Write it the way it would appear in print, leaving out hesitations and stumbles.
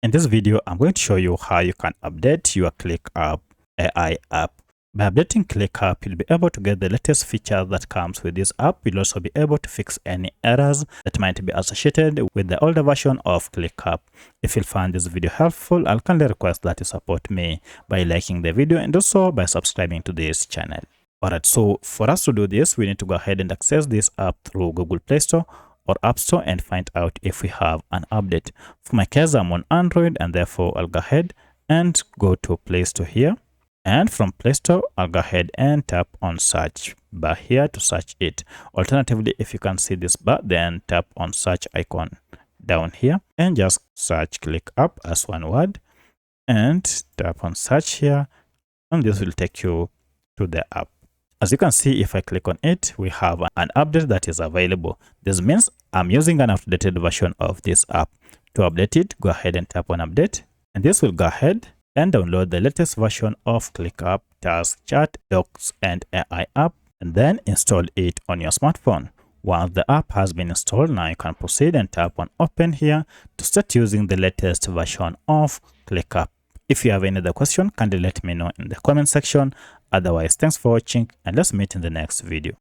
In this video, I'm going to show you how you can update your ClickUp AI app. By updating ClickUp, you'll be able to get the latest features that comes with this app. You'll also be able to fix any errors that might be associated with the older version of ClickUp. If you find this video helpful, I'll kindly request that you support me by liking the video and also by subscribing to this channel. Alright, so for us to do this, we need to go ahead and access this app through Google Play Store or App Store and find out if we have an update. For my case, I'm on Android, and therefore I'll go ahead and go to Play Store here. And from Play Store, I'll go ahead and tap on search bar here to search it. Alternatively, if you can see this bar, then tap on search icon down here and just search ClickUp as one word and tap on search here, and this will take you to the app. As you can see, if I click on it, we have an update that is available. This means I'm using an outdated version of this app. To update it, go ahead and tap on update, and this will go ahead and download the latest version of ClickUp Task, Chat, Docs, and AI app, and then install it on your smartphone. Once the app has been installed, now you can proceed and tap on open here to start using the latest version of ClickUp. If you have any other question, kindly let me know in the comment section. Otherwise, thanks for watching, and let's meet in the next video.